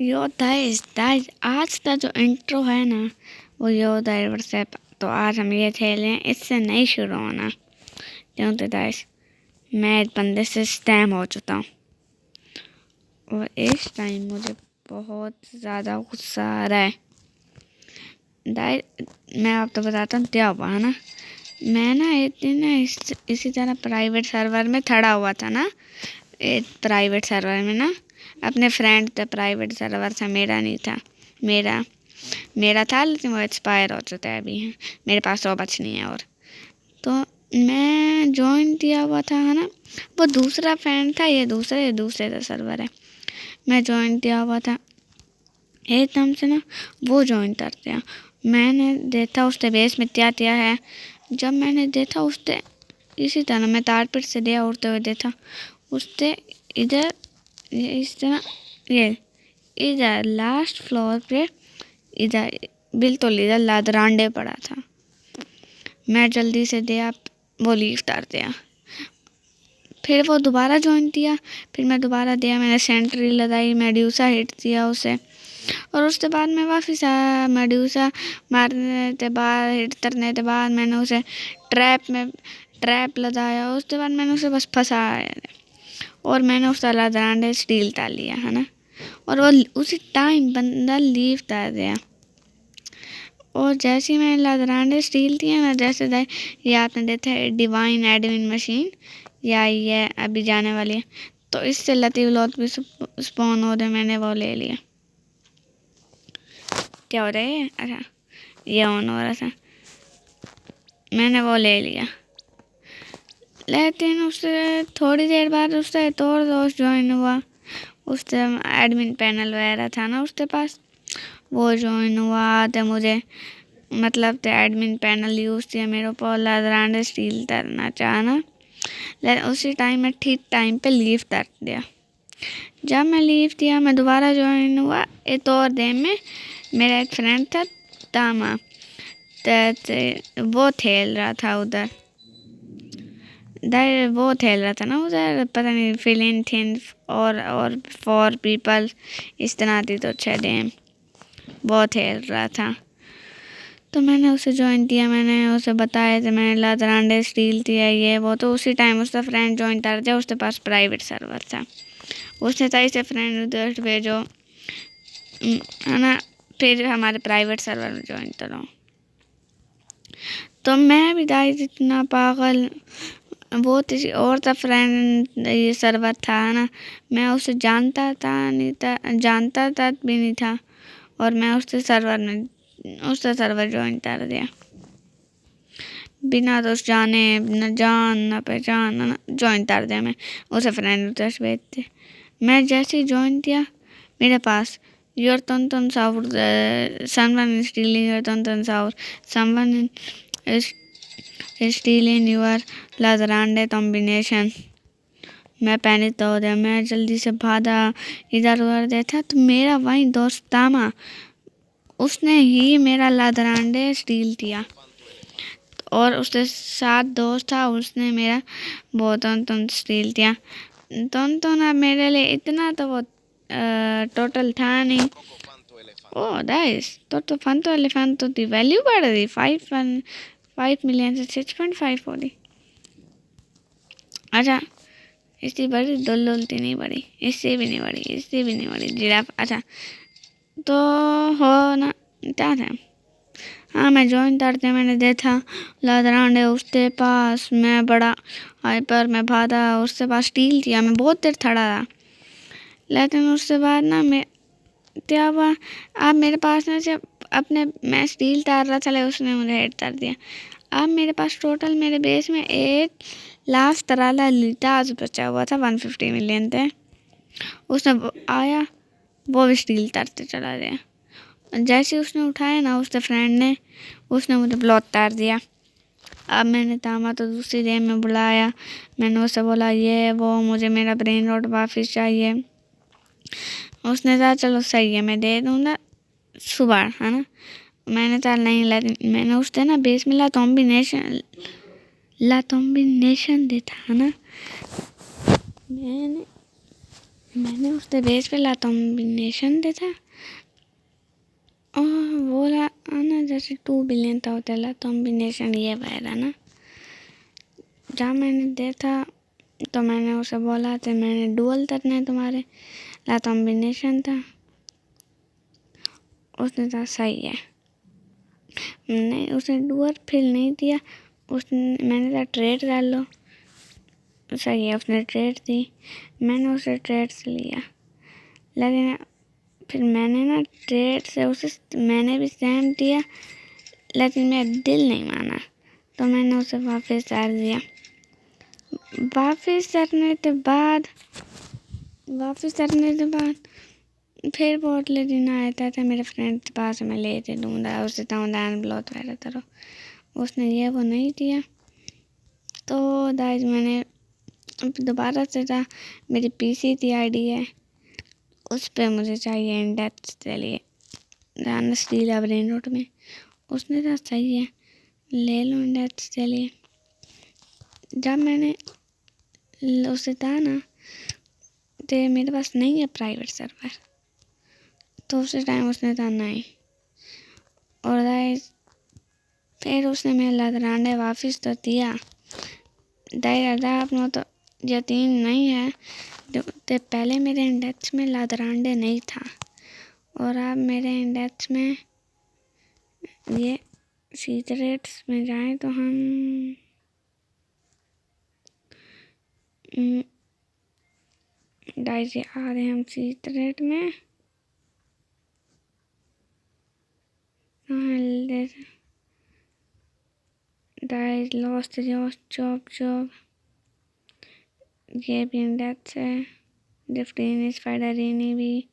Yo guys आज का जो इंट्रो है ना वो यो व्हाट्सएप। तो आज हम ये खेलें, इससे नहीं शुरू होना क्योंकि गाइस मैं एक बंदे से स्कैम हो चुका हूँ और इस टाइम मुझे बहुत ज़्यादा गुस्सा आ रहा है। मैं आपको बताता हूँ क्या हुआ है ना। मैं ना एक दिन ना इसी तरह प्राइवेट सर्वर में खड़ा हुआ था ना, एक प्राइवेट सर्वर में ना अपने फ्रेंड का प्राइवेट सर्वर था, मेरा नहीं था। मेरा मेरा था लेकिन वो एक्सपायर हो चुका है अभी। है मेरे पास रोबोट्स नहीं है। और तो मैं ज्वाइन किया हुआ था है ना, वो दूसरा फ्रेंड था, ये दूसरे का सर्वर है। मैं ज्वाइन किया हुआ था, एकदम से ना वो ज्वाइन कर दिया। मैंने देखा उसके बेस में क्या किया है। जब मैंने देखा उससे इसी तरह मैं तारपीट से दिया उड़ते हुए देखा उससे इधर इस तरह ये इधर लास्ट फ्लोर पे इधर बिल्कुल इधर लादरांडे पड़ा था। मैं जल्दी से दिया, वो लीव कर दिया। फिर वो दोबारा ज्वाइन किया, फिर मैं दोबारा दिया, मैंने सेंट्री लगाई, मेड्यूसा हिट दिया उसे। और उसके बाद मैं वापस आया, मेड्यूसा मारने के बाद हिट करने के बाद मैंने उसे ट्रैप लगाया। उसके बाद मैंने उसे बस फंसाया और मैंने उसका लादरांडे स्टील डाल लिया है ना। और वो उसी टाइम बंदा लीव कर दिया। और जैसे ही मैंने लादरांडे स्टील दिया ना, जैसे ये आपने देखा है डिवाइन एडमिन मशीन या ये अभी जाने वाली है, तो इससे लतीफ़ लॉट भी स्पॉन हो रहे, मैंने वो ले लिया। क्या हो रहा है? अच्छा ये ऑन हो रहा था, मैंने वो ले लिया। लेकिन उससे थोड़ी देर बाद उससे एक और दोस्त ज्वाइन हुआ, उससे एडमिन पैनल वगैरह था ना उसके पास, वो ज्वाइन हुआ। तो मुझे मतलब तो एडमिन पैनल यूज़ किया मेरे ऊपर, लादरांडे स्टील करना चाहना, लेकिन उसी टाइम मैं ठीक टाइम पे लीव कर दिया। जब मैं लीव दिया मैं दोबारा ज्वाइन हुआ एक और दिन में। मेरा एक फ्रेंड था तामा, तो वो खेल रहा था उधर वो खेल रहा था ना उधर, पता नहीं फीलिंग थिन और फॉर पीपल इस तरह की तो 6 गेम वो खेल रहा था। तो मैंने उसे ज्वाइन किया, मैंने उसे बताया कि मैंने लादरांडे स्टील किया ये वो। तो उसी टाइम उसका फ्रेंड ज्वाइन कर दिया, उसके पास प्राइवेट सर्वर था। उसने सही से फ्रेंड रिक्वेस्ट भेजो है ना, फिर हमारे प्राइवेट सर्वर में ज्वाइन करो। तो मैं भी दाई इतना पागल, वो किसी और का फ्रेंड ये सर्वर था है ना, मैं उसे जानता था भी नहीं था। और मैं उसके सर्वर ज्वाइन कर दिया बिना दोस्त जाने, न जान न पहचान, न ज्वाइन कर दिया। मैं उसे फ्रेंड रिक्वेस्ट भेजते, मैं जैसे ही ज्वाइन किया मेरे पास your ton sour someone is stealing your ton sour, someone is stealing your लादरांडे कॉम्बिनेशन। मैं पैनिक हो गया, मैं जल्दी से भागा, इधर उधर देखा तो मेरा वही दोस्त तामा, उसने ही मेरा लादरांडे स्टील किया। और उसके साथ दोस्त था, उसने मेरा बहुत स्टील किया। तो ना मेरे लिए इतना तो वो टोटल था नहीं। ओह गाइस, तो फन तो एलिफेंट की वैल्यू बढ़ रही 5 मिलियन से 6.5 हो रही। अच्छा इससे बड़ी दुल्लुलती नहीं बढ़ी, इससे भी नहीं बढ़ी जिराफ। अच्छा तो हो ना क्या था। हाँ मैं ज्वाइन करते मैंने देखा लादरांडे उसके पास, मैं बड़ा हाइपर में भागा, उसके पास स्टील किया, मैं बहुत देर खड़ा रहा। लेकिन उसके बाद ना मैं क्या हुआ, अब मेरे पास ना से अपने मैं स्टील तार रहा था, उसने मुझे हेड कर दिया। अब मेरे पास टोटल मेरे बेस में 1,13,000 बचा हुआ था, 150 मिलियन थे। उसने आया, वो भी स्टील तारते चला गया। जैसे उसने उठाया ना उसके फ्रेंड ने, उसने मुझे ब्लॉक तार दिया। अब मैंने तामा तो दूसरी गेम में बुलाया, मैंने उससे बोला ये वो मुझे मेरा ब्रेन रॉट वापस चाहिए। उसने कहा चलो सही है मैं दे दूँगा सुबह है ना। मैंने कहा नहीं, मैंने उससे ना बेस में ला कॉम्बिनेशन देता है ना। मैंने मैंने उसके बेस पे ला कॉम्बिनेशन देखा और बोला ना जैसे 2 बिलियन था होता ला कॉम्बिनेशन ये वाला ना। जब मैंने देखा तो मैंने उसे बोला तो मैंने डुअल करना है तुम्हारे ला कॉम्बिनेशन था। उसने कहा सही है। मैंने उसे डुअल फिल नहीं दिया। उसने मैंने कहा ट्रेड कर लो। सही है उसने ट्रेड दी। मैंने उसे ट्रेड से लिया लेकिन फिर मैंने ना ट्रेड से उसे मैंने भी सेम दिया लेकिन मेरा दिल नहीं माना तो मैंने उसे वापस कर दिया। वापस करने के बाद फिर बहुत दिन आया था मेरे फ्रेंड के पास मैं ले थे ढूंढा उसे ताउदान ब्लॉक वगैरह तरह उसने ये वो नहीं दिया। तो गाइस मैंने दोबारा से था मेरी पीसी की आईडी है उस पे मुझे चाहिए इंडेक्स के लिए जाना स्टील ब्रेन रोड में। उसने कहा सही है ले लो इंडेक्स के लिए। जब मैंने उसे कहा ना तो मेरे पास नहीं है प्राइवेट सर्वर तो उस टाइम उसने कहा नहीं। और गाइस फिर उसने मेरा लादरांडे वापस तो दिया। दादा अपना तो यकीन नहीं है तो पहले मेरे इंडेक्स में लादरांडे नहीं था और अब मेरे इंडेक्स में ये सीक्रेट्स में जाएं तो हम गाइस ये आ रहे हम सीक्रेट में गाइस लॉस्ट जॉब ये भी इंडेक्स है। डिफ्टीन स्पाइडरीनी भी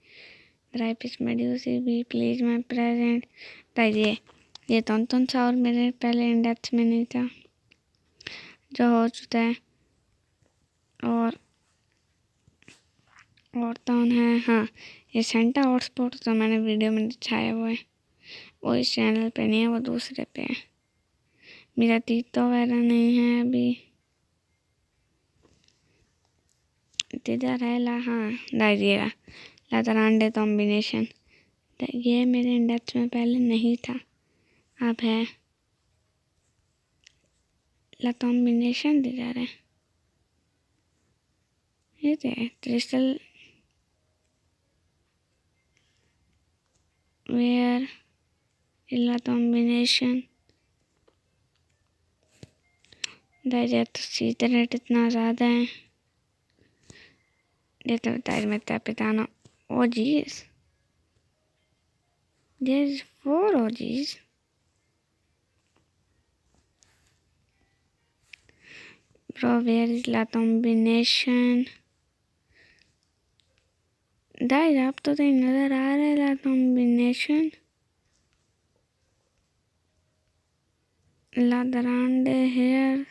ड्राइपिस मेड्यूसी भी प्लीज माई प्रेजेंट गाइस ये तो सा और मेरे पहले इंडेक्स में नहीं था जो हो चुका है। और तो है हाँ ये सेंटा हॉटस्पॉट तो मैंने वीडियो में दिखाया हुआ है वो इस चैनल पे नहीं है वो दूसरे पे है। मेरा तीतो वगैरह नहीं है अभी तीजा रहेला हाँ डायरिया लातरांडे कॉम्बिनेशन ये मेरे इंडेक्स में पहले नहीं था अब है ला कॉम्बिनेशन दे जा रहे हैं ये थे क्रिस्टल वेयर ला कॉम्बिनेशन दाइजा तो सीधे रेट इतना ज़्यादा है ये तो दाइज में पिताना ओ जीज there's 4 OGs bro where is la combination दाइज आप तो नज़र आ रहा है ला कॉम्बिनेशन ला दरांडे हेयर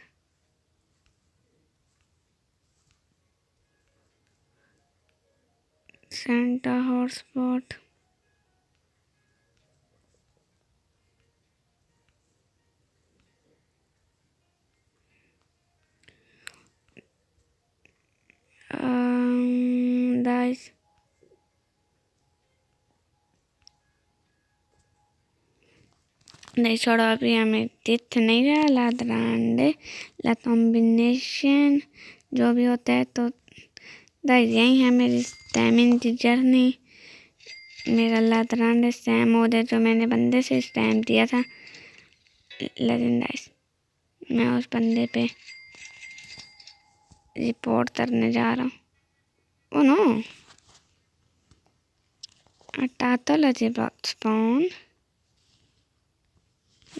सेंटा हॉटस्पॉट दाइज नहीं छोड़ो अभी हमें दिख नहीं रहा ला दरांडे ला कॉम्बिनेशन जो भी होता है तो दाइज यही है मेरी स्टैमिन की जर्नी। मेरा ला दरांडे स्टैम मोड है जो मैंने बंदे से स्टैम दिया था लेकिन गाइस मैं उस बंदे पे रिपोर्ट करने जा रहा हूँ। Oh no Tatology spawn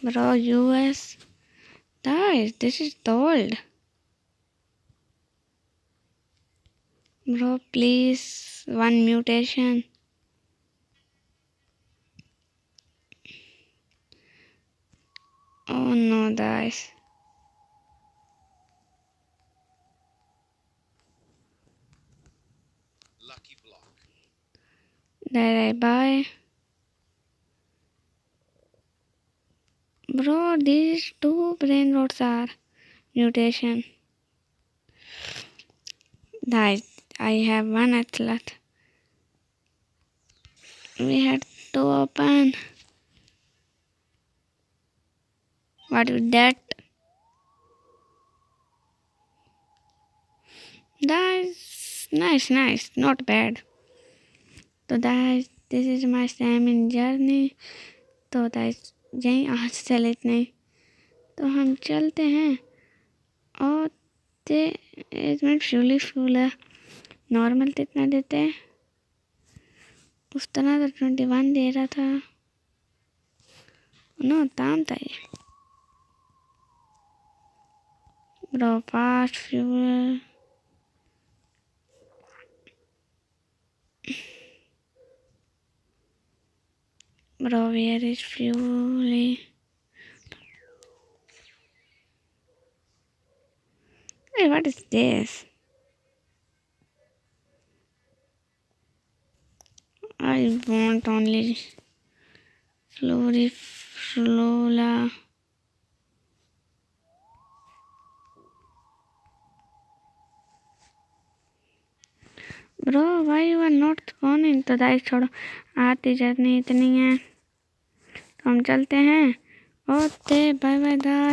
bro US guys this is old bro please one mutation oh no guys Lucky block. did I buy bro these 2 brain rots are mutation guys I have one athlete. We had to open. What is that? That's nice, not bad. तो guys, this is my salmon journey. तो guys, यहीं आज से इतना ही। तो हम चलते हैं और ते 1 मिनट फ्यूल है। नॉर्मल तो इतना देते हैं, उस तरह तो 21 दे रहा था। नो दाम था ये bro. Fast fuel bro, where is fuel? Hey, what is this? I want only Floriflola. Bro, why you are not spawning? तो दाई छोड़ो, आती जर्नी इतनी है तो हम चलते हैं। ओके, बाय बाय दाई।